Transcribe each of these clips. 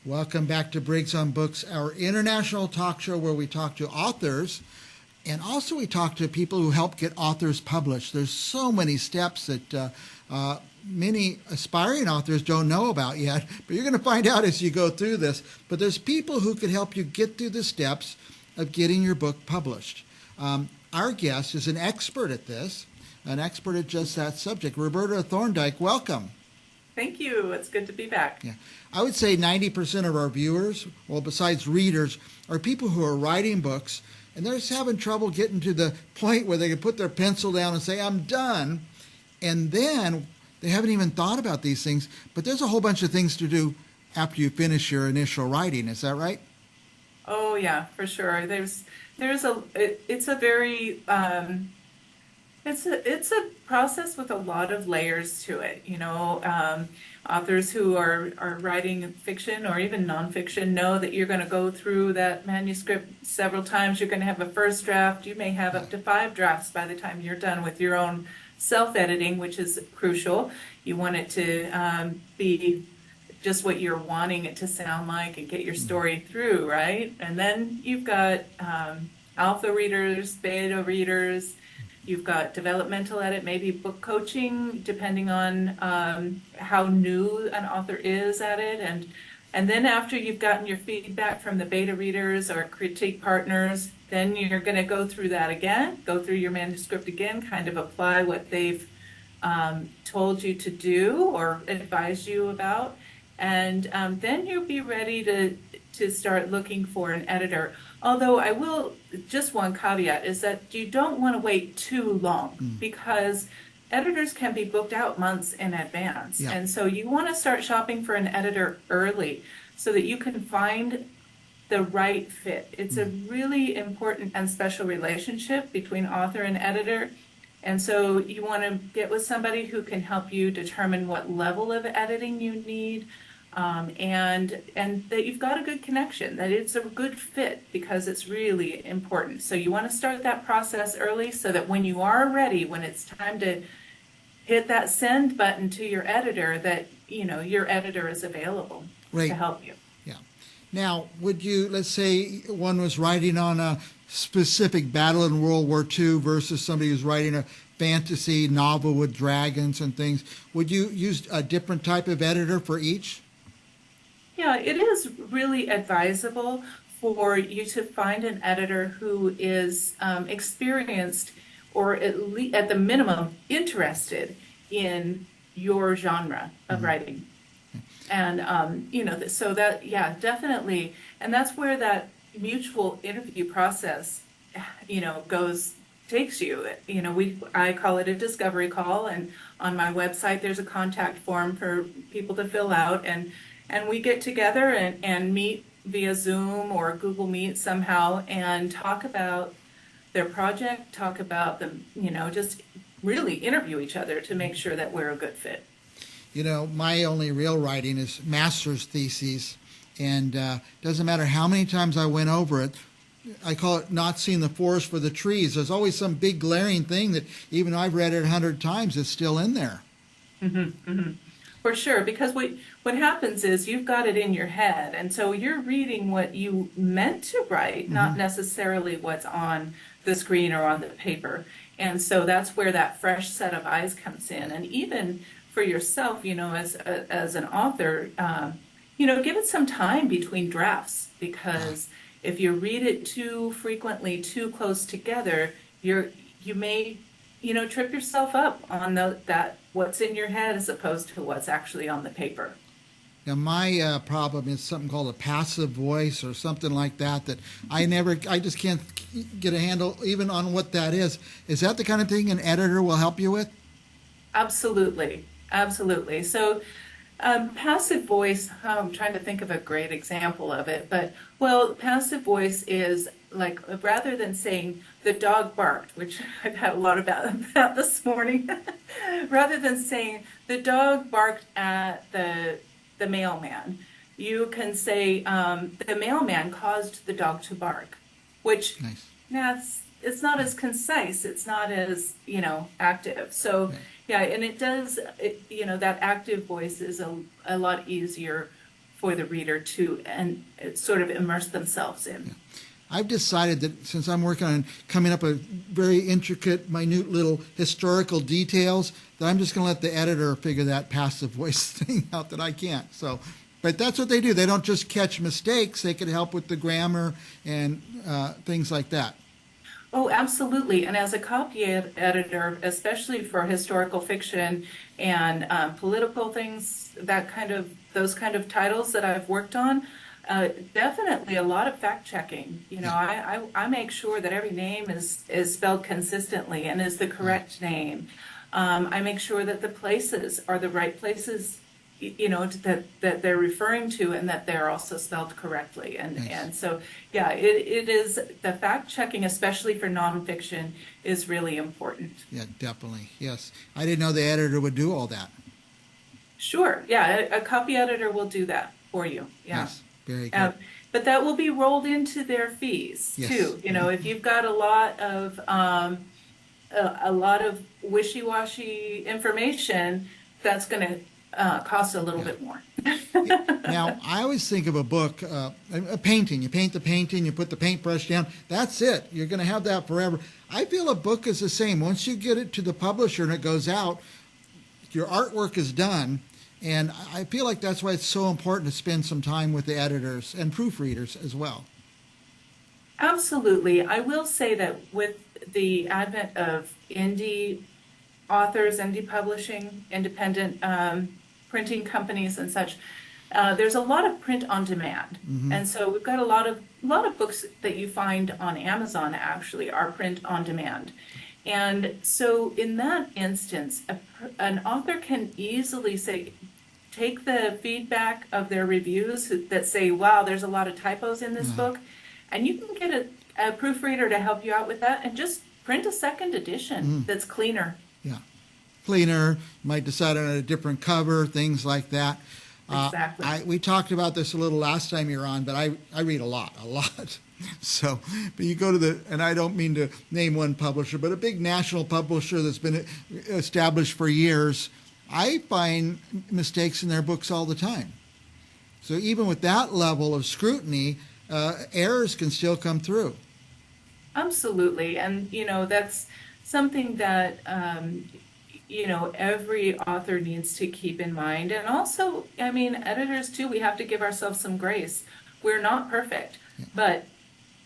Welcome back to Briggs on Books, our international talk show where we talk to authors and also we talk to people who help get authors published. There's so many steps that many aspiring authors don't know about yet, but you're going to find out as you go through this. But there's people who can help you get through the steps of getting your book published. Our guest is an expert at this, an expert at just that subject. Roberta Thorndike, welcome. Thank you. It's good to be back. Yeah. I would say 90% of our viewers, well, besides readers, are people who are writing books, and they're just having trouble getting to the point where they can put their pencil down and say, I'm done. And then they haven't even thought about these things, but there's a whole bunch of things to do after you finish your initial writing. Is that right? Oh, yeah, for sure. It's a very, it's a process with a lot of layers to it. Authors who are writing fiction or even nonfiction know that you're going to go through that manuscript several times. You're going to have a first draft. You may have up to 5 drafts by the time you're done with your own self-editing, which is crucial. You want it to be just what you're wanting it to sound like and get your story through, right? And then you've got alpha readers, beta readers. You've got developmental edit, maybe book coaching, depending on how new an author is at it. And then after you've gotten your feedback from the beta readers or critique partners, then you're going to go through that again, go through your manuscript again, kind of apply what they've told you to do or advised you about. And then you'll be ready to start looking for an editor. Although I will, just one caveat is that you don't want to wait too long because editors can be booked out months in advance. Yeah. And so you want to start shopping for an editor early so that you can find the right fit. It's a really important and special relationship between author and editor. And so you want to get with somebody who can help you determine what level of editing you need. And that you've got a good connection, that it's a good fit, because it's really important. So you want to start that process early so that when you are ready, when it's time to hit that send button to your editor, that your editor is available to help you. Yeah. Now, would you, let's say one was writing on a specific battle in World War II versus somebody who's writing a fantasy novel with dragons and things, would you use a different type of editor for each? Yeah, it is really advisable for you to find an editor who is experienced or at the minimum interested in your genre of writing. And, so that, yeah, definitely. And that's where that mutual interview process, takes you. I call it a discovery call, and on my website there's a contact form for people to fill out, and we get together and meet via Zoom or Google Meet somehow and talk about their project, talk about them, just really interview each other to make sure that we're a good fit. My only real writing is master's theses, and doesn't matter how many times I went over it. I call it not seeing the forest for the trees. There's always some big glaring thing that even though I've read it 100 times, it's still in there. Mm-hmm, mm-hmm. For sure, because what happens is you've got it in your head, and so you're reading what you meant to write, not necessarily what's on the screen or on the paper. And so that's where that fresh set of eyes comes in. And even for yourself, as an author, give it some time between drafts, because if you read it too frequently, too close together, you may trip yourself up on that what's in your head as opposed to what's actually on the paper. Now, my problem is something called a passive voice or something like that I just can't get a handle even on what that is. Is that the kind of thing an editor will help you with? Absolutely. Absolutely. So passive voice, I'm trying to think of a great example of it, but, passive voice is like, rather than saying the dog barked, which I've had a lot about this morning, rather than saying the dog barked at the mailman, you can say the mailman caused the dog to bark, which it's not as concise, it's not as active. So yeah, and it does that active voice is a lot easier for the reader to and sort of immerse themselves in. I've decided that since I'm working on coming up with very intricate, minute little historical details, that I'm just going to let the editor figure that passive voice thing out that I can't. So, but that's what they do. They don't just catch mistakes. They can help with the grammar and things like that. Oh, absolutely. And as a copy editor, especially for historical fiction and political things, those kind of titles that I've worked on, definitely a lot of fact checking. You know, I make sure that every name is spelled consistently and is the correct name. I make sure that the places are the right places, you know, that they're referring to, and that they're also spelled correctly. And so, yeah, it is, the fact checking, especially for nonfiction, is really important. Yeah, definitely. Yes. I didn't know the editor would do all that. Sure. Yeah, a copy editor will do that for you. Yeah. Yes. Very good. But that will be rolled into their fees too. You know, if you've got a lot of wishy-washy information, that's going to cost a little bit more. Now, I always think of a book, a painting. You paint the painting, you put the paintbrush down. That's it. You're going to have that forever. I feel a book is the same. Once you get it to the publisher and it goes out, your artwork is done. And I feel like that's why it's so important to spend some time with the editors and proofreaders as well. Absolutely. I will say that with the advent of indie authors, indie publishing, independent printing companies and such, there's a lot of print on demand. Mm-hmm. And so we've got a lot of books that you find on Amazon actually are print on demand. And so in that instance, an author can easily take the feedback of their reviews that say, wow, there's a lot of typos in this book, and you can get a proofreader to help you out with that and just print a second edition that's cleaner. Yeah, cleaner, might decide on a different cover, things like that. Exactly. We talked about this a little last time you were on, but I read a lot. So, but you go to and I don't mean to name one publisher, but a big national publisher that's been established for years, I find mistakes in their books all the time. So even with that level of scrutiny, errors can still come through. Absolutely. And, you know, that's something that, you know, every author needs to keep in mind. And also, I mean, editors too, we have to give ourselves some grace. We're not perfect, but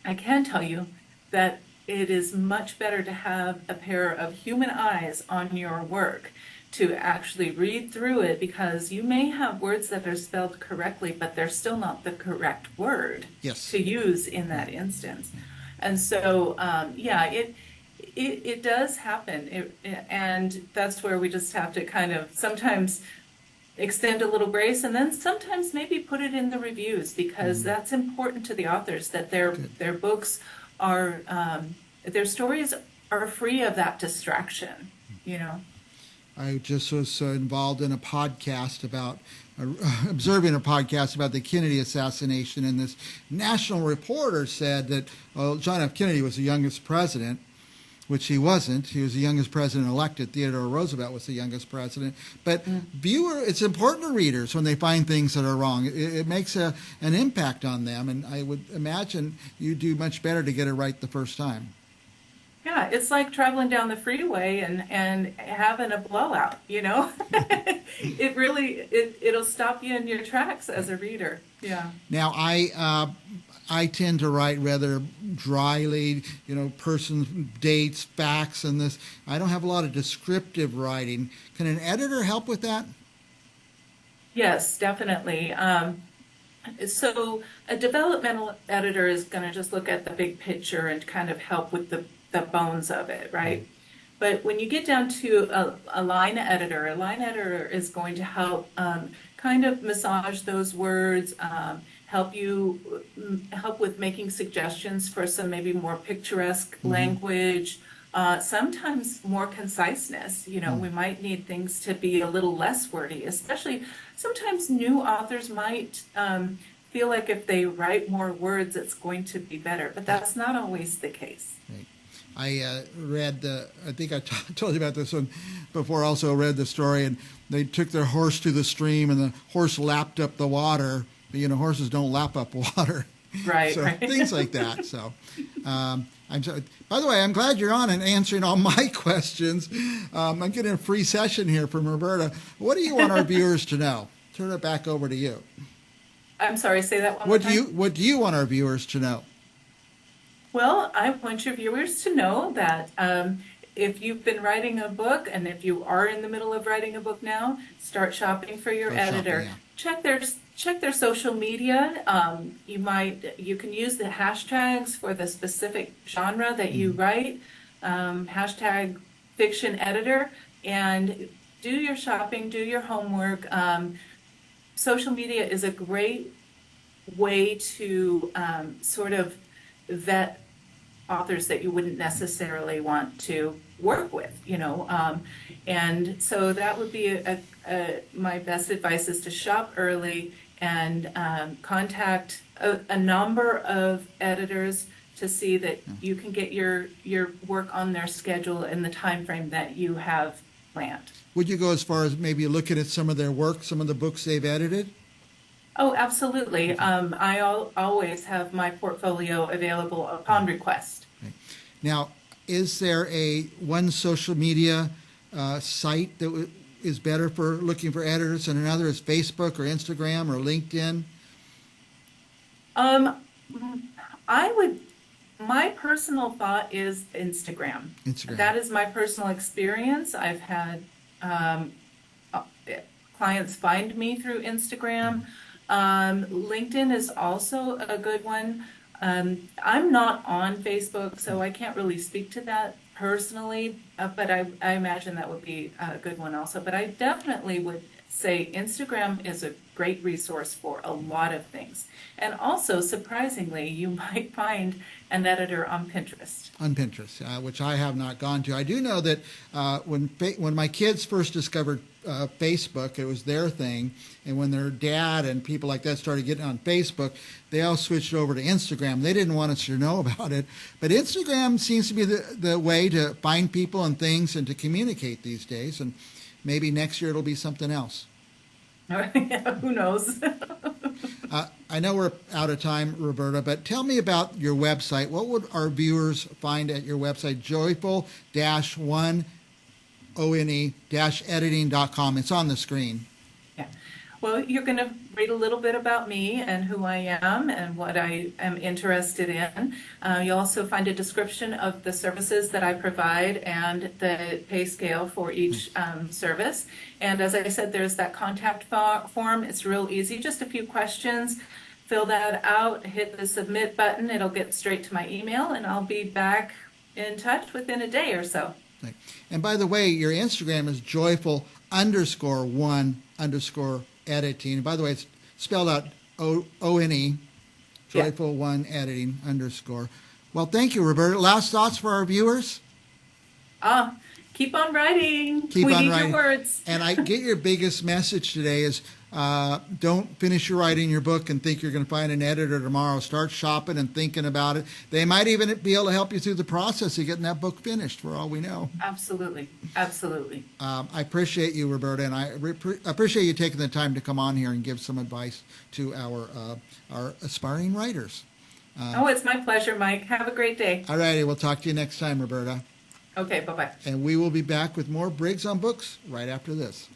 I can tell you that it is much better to have a pair of human eyes on your work to actually read through it, because you may have words that are spelled correctly, but they're still not the correct word to use in that instance. And so, it does happen. And that's where we just have to kind of sometimes extend a little grace, and then sometimes maybe put it in the reviews, because that's important to the authors, that their books are, their stories are free of that distraction, you know. I just was involved in a podcast about, observing a podcast about the Kennedy assassination, and this national reporter said that, well, John F. Kennedy was the youngest president, which he wasn't. He was the youngest president elected. Theodore Roosevelt was the youngest president. But it's important to readers when they find things that are wrong. It makes an impact on them, and I would imagine you do much better to get it right the first time. Yeah, it's like traveling down the freeway and having a blowout, you know? It really, it'll stop you in your tracks as a reader. Yeah. Now, I tend to write rather dryly, you know, person, dates, facts, and this. I don't have a lot of descriptive writing. Can an editor help with that? Yes, definitely. So a developmental editor is going to just look at the big picture and kind of help with the bones of it, right? But when you get down to a line editor is going to help kind of massage those words, help with making suggestions for some maybe more picturesque language, sometimes more conciseness. You know, we might need things to be a little less wordy, especially sometimes new authors might feel like if they write more words, it's going to be better, but that's not always the case. Right. I read I think I told you about this one before, also read the story, and they took their horse to the stream, and the horse lapped up the water horses don't lap up water. Right, So right. things like that. So, by the way, I'm glad you're on and answering all my questions. I'm getting a free session here from Roberta. What do you want our viewers to know? Turn it back over to you. I'm sorry, say that one more time. What do you want our viewers to know? Well, I want your viewers to know that if you've been writing a book, and if you are in the middle of writing a book now, start shopping for your Go editor. shopping, Check their social media. You can use the hashtags for the specific genre that you write. Hashtag fiction editor, and do your shopping, do your homework. Social media is a great way to sort of vet authors that you wouldn't necessarily want to work with, and so that would be my best advice, is to shop early and contact a number of editors to see that you can get your work on their schedule in the time frame that you have planned. Would you go as far as maybe looking at some of their work, some of the books they've edited? Oh, absolutely. I always have my portfolio available upon request. Okay. Now, is there one social media site that is better for looking for editors and another is Facebook or Instagram or LinkedIn? My personal thought is Instagram. Instagram. That is my personal experience. I've had clients find me through Instagram. LinkedIn is also a good one. I'm not on Facebook, so I can't really speak to that personally, but I imagine that would be a good one also. But I definitely would say Instagram is a great resource for a lot of things. And also, surprisingly, you might find an editor on Pinterest. On Pinterest, which I have not gone to. I do know that when my kids first discovered Facebook, it was their thing, and when their dad and people like that started getting on Facebook, they all switched over to Instagram. They didn't want us to know about it, but Instagram seems to be the way to find people and things and to communicate these days, and maybe next year it'll be something else. Who knows? I know we're out of time, Roberta, but tell me about your website. What would our viewers find at your website, joyful-one-editing.com? It's on the screen. Yeah. Well, you're going to read a little bit about me and who I am and what I am interested in. You'll also find a description of the services that I provide and the pay scale for each service. And as I said, there's that contact form. It's real easy, just a few questions. Fill that out, hit the submit button. It'll get straight to my email, and I'll be back in touch within a day or so. And by the way, your Instagram is joyful_one_editing. And by the way, it's spelled out O-N-E, joyful-one-editing_. Well, thank you, Roberta. Last thoughts for our viewers? Keep on writing. Keep we on need writing. your words. And I get your biggest message today is don't finish your writing your book and think you're going to find an editor tomorrow. Start shopping and thinking about it. They might even be able to help you through the process of getting that book finished, for all we know. Absolutely. Absolutely. I appreciate you, Roberta, and I appreciate you taking the time to come on here and give some advice to our aspiring writers. It's my pleasure, Mike. Have a great day. All righty, we'll talk to you next time, Roberta. Okay, bye-bye. And we will be back with more Briggs on Books right after this.